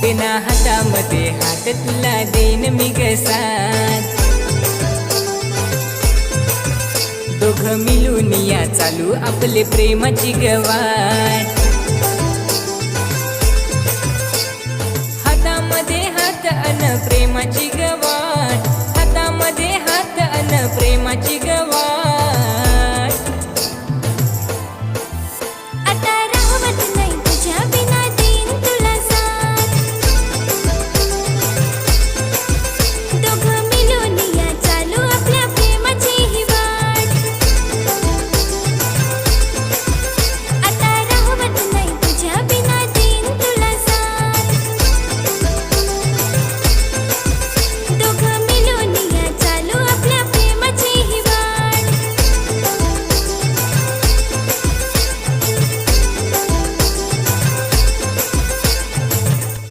बिना हातामध्ये हात तुला देईन मी ग साथ. दोघं मिळून या चालू आपले प्रेमाची गवाट.